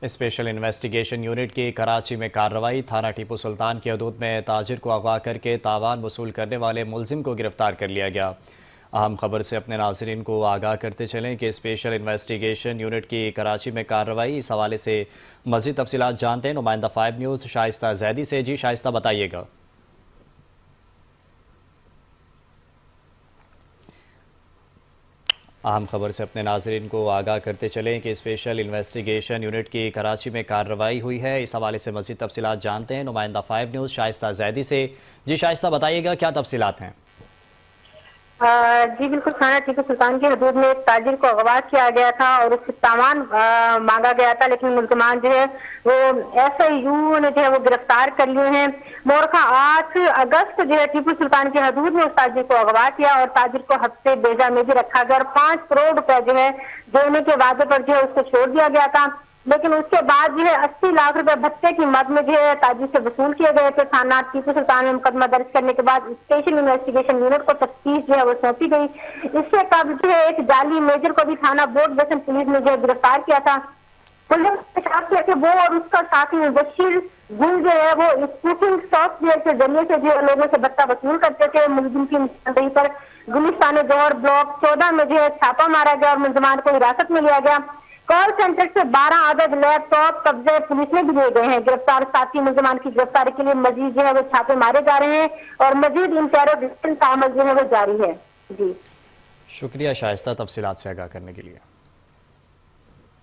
Special investigation unit کی کراچی میں کارروائی۔ تھانہ ٹیپو سلطان کی حدود میں تاجر کو اغوا کر کے تاوان وصول کرنے والے ملزم کو گرفتار کر لیا گیا۔ اہم خبر سے اپنے ناظرین کو آگاہ کرتے چلیں کہ اسپیشل انویسٹیگیشن یونٹ کی کراچی میں کارروائی، اس حوالے سے مزید تفصیلات جانتے ہیں نمائندہ 5 نیوز شائستہ زیدی سے۔ جی شائستہ، بتائیے گا۔ اہم خبر سے اپنے ناظرین کو آگاہ کرتے چلیں کہ اسپیشل انویسٹیگیشن یونٹ کی کراچی میں کارروائی ہوئی ہے، اس حوالے سے مزید تفصیلات جانتے ہیں نمائندہ 5 نیوز شائستہ زیدی سے۔ جی شائستہ، بتائیے گا کیا تفصیلات ہیں؟ جی بالکل، تھانہ ٹیپو سلطان کی حدود میں ایک تاجر کو اغوا کیا گیا تھا اور اس سے سامان مانگا گیا تھا، لیکن ملزمان جو ہے وہ SIU نے جو ہے وہ گرفتار کر لیے ہیں۔ مورخہ 8 اگست جو ہے ٹیپو سلطان کی حدود میں اس تاجر کو اغوا کیا اور تاجر کو حبس بیضا میں بھی رکھا گیا اور 5 کروڑ روپے جو ہے دینے کے وعدے پر جو ہے اس کو چھوڑ دیا گیا تھا، لیکن اس کے بعد جو ہے 80 لاکھ روپے بھتے کی مد میں جو ہے تاجر سے وصول کیے گئے تھے۔ تھانہ ٹیپو سلطان میں مقدمہ درج کرنے کے بعد اسپیشل انویسٹیگیشن یونٹ کو تفتیش جو ہے وہ سونپی گئی۔ اس سے قبل جو ہے ایک جعلی میجر کو بھی تھانہ بورڈ بیسن پولیس نے جو ہے گرفتار کیا تھا۔ پولیس نے انکشاف کیا کہ وہ اور اس کا ساتھی مبشر گل جو ہے وہ اسپوفنگ سافٹ ویئر کے ذریعے سے جو ہے لوگوں سے بھتہ وصول کرتے تھے۔ ملزم کی نشاندہی پر گلستان جوہر بلاک 14 میں جو ہے چھاپا مارا گیا اور ملزمان کو حراست میں لیا گیا۔ کال سینٹر سے 12 عدد لیپ ٹاپ قبضے پولیس نے بھی لیے گئے ہیں۔ گرفتار ساتھی ملزمان کی گرفتاری کے لیے مزید جو ہے وہ چھاپے مارے جا رہے ہیں اور مزید انٹروگیشن کا عمل جو ہے وہ جاری ہے۔ جی شکریہ شائستہ، تفصیلات سے آگاہ کرنے کے لیے۔